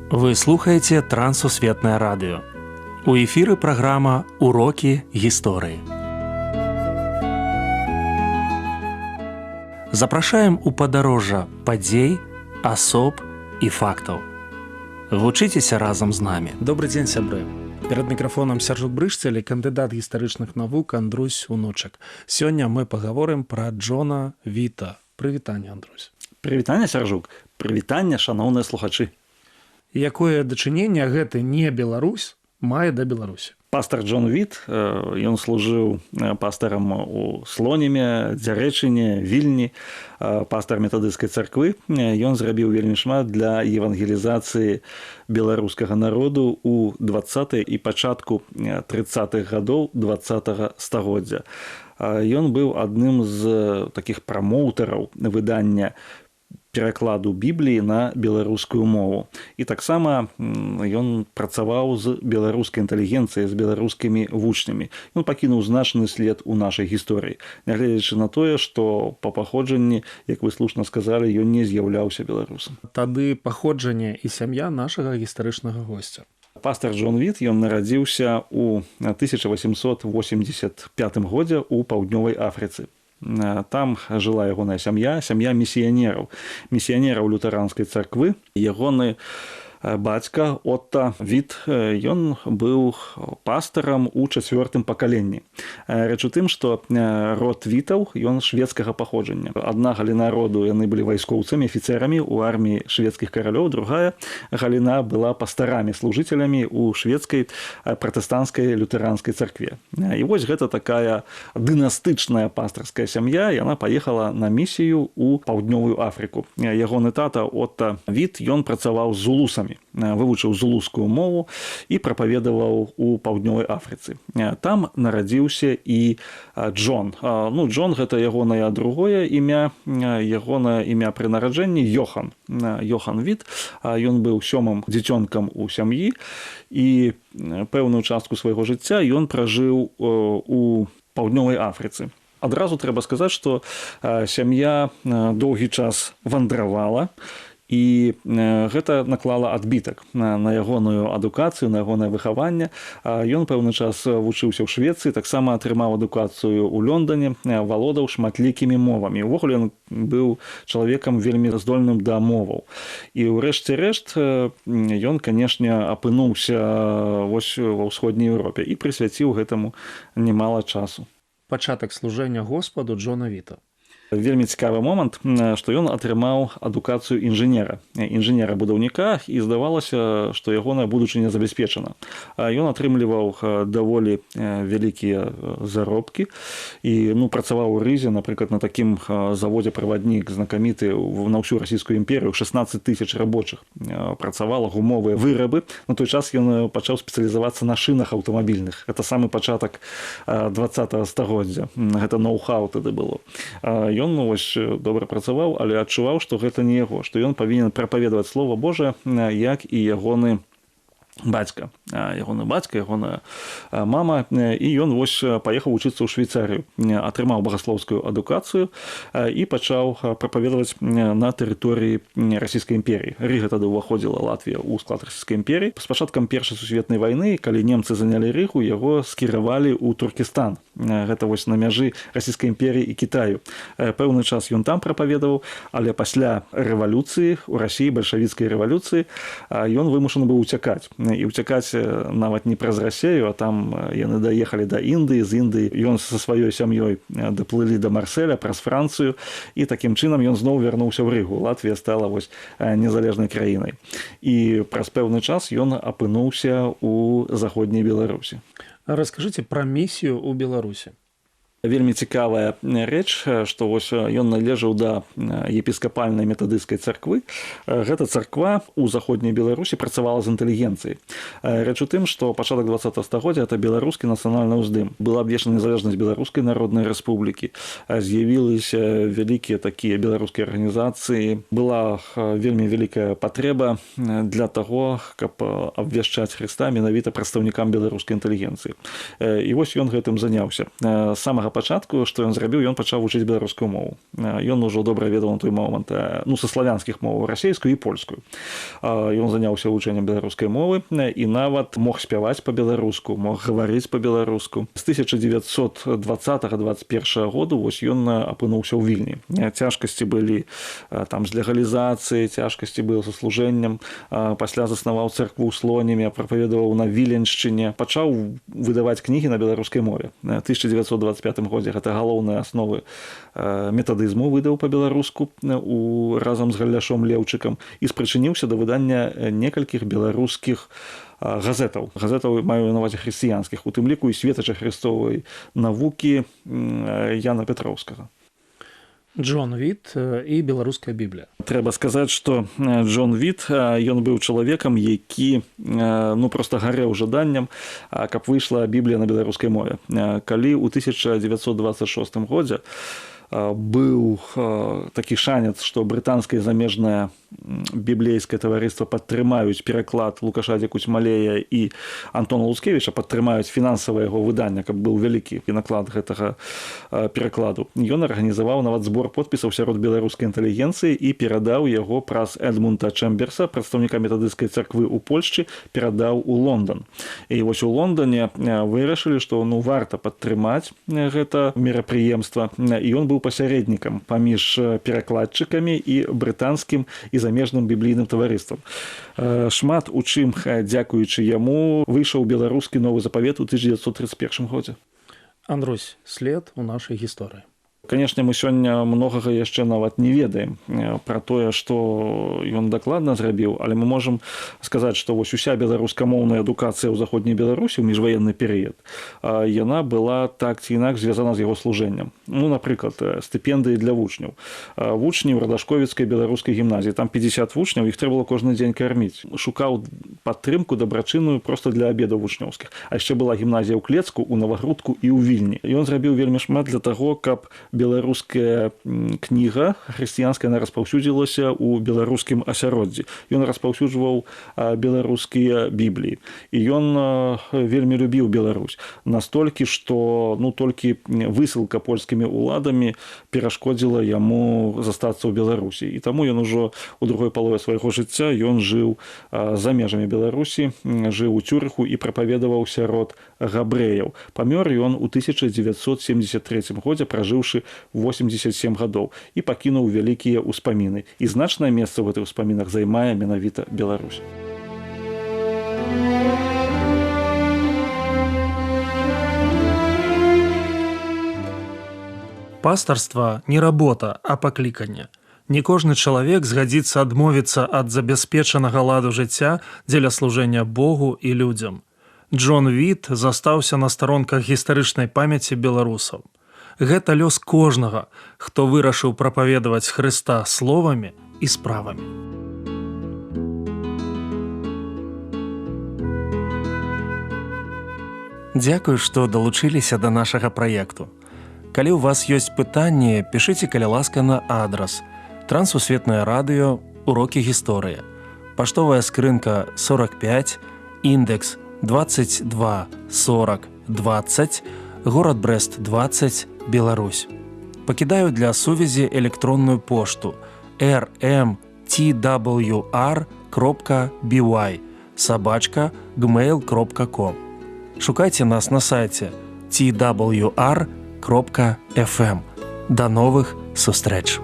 Вы слухаеце Трансусветнае радыё. У эфіры праграма «Урокі гісторыі». Запрашаем у падарожжа падзей, асоб і фактаў. Вучыцеся разам з намі. Добры дзень, сябры. Перад мікрафонам Сяржук Брышцель, кандыдат гістарычных навук Андрусь Унучак. Сёння мы пагаворым пра Джона Віта. Прывітанне, Андрусь. Прывітанне, Сяржук. Прывітанне, шаноўныя слухачы. Якое дачыненне гэты не Беларусь мае да Беларусі? Пастар Джон Віт, ён служыў пастарам у Слоніме, Дзярэчыне, Вільні, пастар метадысцкай царквы. Ён зрабіў вельмі шмат для евангелізацыі беларускага народу ў 20-е і пачатку 30-х гадоў 20-го стагоддзя. Ён быў адным з такіх прамоўтараў выдання перакладу Бібліі на беларускую мову. І таксама ён працаваў з беларускай інтэлігенцыяй, з беларускімі вучнямі. Ён пакінуў значны след у нашай гісторыі, нягледзячы на тое, што па паходжанні, як вы слушна сказалі, ён не з'яўляўся беларусам. Тады паходжанне і сям'я нашага гістарычнага госця. Пастар Джон Віт, ён нарадзіўся ў 1885 годзе ў паўднёвай Афрыцы. Там жыла ягоная сям'я місіянераў лютэранскай царквы. Ягоны бацька Отта Віт, ён быў пастарам у 4-м пакаленні. Рэч у тым, што род Вітаў, ён шведскага паходжання. Адна галіна роду, яны былі вайскоўцамі, афіцэрамі ў арміі шведскіх каралёў, другая галіна была пастарамі, служыцелямі ў шведскай пратэстанцкай лютэранскай царкве. І вось гэта такая дынастычная пастарская сям'я, яна паехала на місію ў паўднёвую Афрыку. Ягоны тата Отта Віт, ён працаваў з зулусамі, вывучыў зулускую мову і прапаведаваў у паўднёвай Афрыцы. Там нарадзіўся і Джон. Джон – гэта ягонае другое імя, ягонае імя пры нараджэнні Йохан. Йохан Віт. Ён быў 7-м дзіцёнкам у сям'і і пэўную частку свайго жыцця ён пражыў у паўднёвай Афрыцы. Адразу трэба сказаць, што сям'я доўгі час вандравала, і гэта наклала адбітак на ягоную адукацыю, на ягонае выхаванне. Ён пэўны час вучыўся ў Швецыі, таксама атрымаў адукацыю ў Лондане, валодаў шматлікімі мовамі. Увогуле ён быў чалавекам вельмі здольным да моваў. І ўрэшце рэшт ён, канешне, апынуўся вось ва ўсходняй Еўропе і прысвяціў гэтаму немала часу. Пачатак служэння Господу Джона Віта. Вельмі цікавы момант, што ён атрымаў адукацыю інжынера-будаўніка, і здавалася, што ягоная будучыня забяспечана. Ён атрымліваў даволі вялікія заробкі і працаваў у Рызе, напрыклад, на такім заводзе праваднік знакаміты на ўсю расійскую імперію, 16 тысяч рабочых. Працавала гумовыя вырабы. На той час ён пачаў спецыялізавацца на шынах аўтамабільных. Гэта самы пачатак 20-го стагоддзя. Гэта ноу-хау тады было. Ён добра працаваў, але адчуваў, што гэта не яго, што ён павінен прапаведаваць Слова Божае, як і ягоны бацька. Ягоная мама, і ён паехаў вучыцца ў Швейцарыю, атрымаў багаслоўскую адукацыю і пачаў прапаведаваць на тэрыторыі расійскай імперіі. Рыга тады ўваходзіла, Латвія, ў склад расійскай імперіі. З пачаткам Першай сусветнай вайны, калі немцы занялі Рыгу, яго скіравалі ў Туркестан. Гэта на мяжы расійскай імперіі і Кітаю. Пэўны час ён там прапаведаваў, але пасля рэвалюцыі, у Расіі, бальшавіцкай рэвалюцыі, ён вымушаны быў уцякаць. І уцякаць нават не праз Расею, а там яны даехалі да Індыі, з Індыі ён са сваёй сям'ёй даплылі да Марселя праз Францыю, і такім чынам ён зноў вярнуўся ў Рыгу. Латвія стала незалежнай краінай. І праз пэўны час ён апынуўся ў заходняй Беларусі. Раскажыце пра місію ў Беларусі. Вельмі цікавая рэч, што ён належаў да епіскапальнай метадысцкай царквы. Гэта царква ў заходняй Беларусі працавала з інтэлігенцыяй. Рэч у тым, што пачатак 20-го стагоддзя – гэта беларускі нацыянальны ўздым. Была абвешчана незалежнасць Беларускай народнай рэспублікі. З'явіліся вялікія такія беларускія арганізацыі. Была вельмі вялікая патрэба для таго, каб абвяшчаць Хрыста менавіта прадстаўнікам беларускай інтэлігенцыі. І вось ён гэтым заняўся. З самага пачатку, што ён зрабіў, ён пачаў вучыць беларускую мову. Ён ужо добра ведаў на той момант, са славянскіх моваў, расейскую і польскую. Ён заняўся вучэннем беларускай мовы і нават мог спяваць па-беларуску, мог гаварыць па-беларуску. З 1920-21 году вось ён апынуўся ў Вільні. Цяжкасці былі там з легалізацыяй, цяжкасці было са служэннем. Пасля заснаваў царкву ў Слонімі, прапаведаваў на Віленшчыне, пачаў выдаваць кнігі на беларускай мове. 1925 годзе гэта галоўныя асновы метадызму выдаў па-беларуску разам з Галляшом Леўчыкам і спрычыніўся да выдання некалькіх беларускіх газетаў. Газетаў маю на ўвазе хрысціянскіх, у тым ліку і светача хрыстовай навукі Яна Петроўскага. Джон Віт і беларуская Біблія. Трэба сказаць, што Джон Віт, ён быў чалавекам, які проста гарэў жаданнем, каб выйшла Біблія на беларускай мове. Калі ў 1926 годзе быў такі шанец, што брытанскае замежнае біблейскае таварыства падтрымаюць пераклад Лукаша Дзякуцьмалея і Антона Луцкевіча, падтрымаюць фінансавае яго выданне, каб быў вялікі наклад гэтага перакладу. Ён арганізаваў нават збор подпісаў сярод беларускай інтэлігенцыі і перадаў яго праз Эдмунда Чэмберса, прадстаўніка метадысцкай царквы ў Польшчы, перадаў у Лондан. І вось у Лондане вырашылі, што варта падтрымаць гэта мерапрыемства, і ён быў пасярэднікам паміж перакладчыкамі і брытанскім і замежным біблійным таварыствам. Шмат у чым, дзякуючы яму, выйшаў беларускі новы запавет у 1931 годзе. Андрусь, след у нашай гісторыі. Канешне, мы сёння многага яшчэ нават не ведаем пра тое, што ён дакладна зрабіў, але мы можам сказаць, што вось уся беларускамоўная адукацыя ў заходняй Беларусі ў міжваенны перыяд, яна была так ці інакш звязана з яго служэннем. Напрыклад, стыпендыі для вучняў. Вучні ў радашковіцкай беларускай гімназіі, там 50 вучняў, іх трэба было кожны дзень карміць. Шукаў падтрымку дабрачынную проста для абедаў вучнёўскіх. А яшчэ была гімназія ў Клецку, у Навагрудку і ў Вільні. Ён зрабіў вельмі шмат для таго, каб беларуская кніга хрысціянская распаўсюдзілася ў беларускім асяроддзі. Ён распаўсюджваў беларускія бібліі. І ён вельмі любіў Беларусь. Настолькі, што толькі высылка польскімі уладамі перашкодзіла яму застацца ў Беларусі. І таму ён ужо у другой палове свайго жыцця ён жыў за межамі Беларусі, жыў у Цюрыху і прапаведаваў сярод габрэяў. Памёр ён у 1973 годзе, пражыўшы 87 гадоў, і пакінуў вялікія ўспаміны. І значнае месца ў гэтых успамінах займае менавіта Беларусь. Пастарства не работа, а пакліканне. Не кожны чалавек згадзіцца адмовіцца ад забяспечанага ладу жыцця дзеля служэння Богу і людзям. Джон Віт застаўся на старонках гістарычнай памяці беларусаў. Гэта лёс кожнага, хто вырашыў прапаведаваць Хрыста словамі і справамі. Дзякую, што далучыліся да нашага праекту. Калі ў вас ёсць пытанні, пішыце, каля ласка, на адрас Трансусветнае радыё, урокі гісторыі. Паштовая скрынка 45, індекс 22 40 20, горад Брэст 20, Беларусь. Пакідаю для сувязі электронную пошту rmtwr.by@gmail.com. Шукайце нас на сайце twr.fm. До новых сустрэч!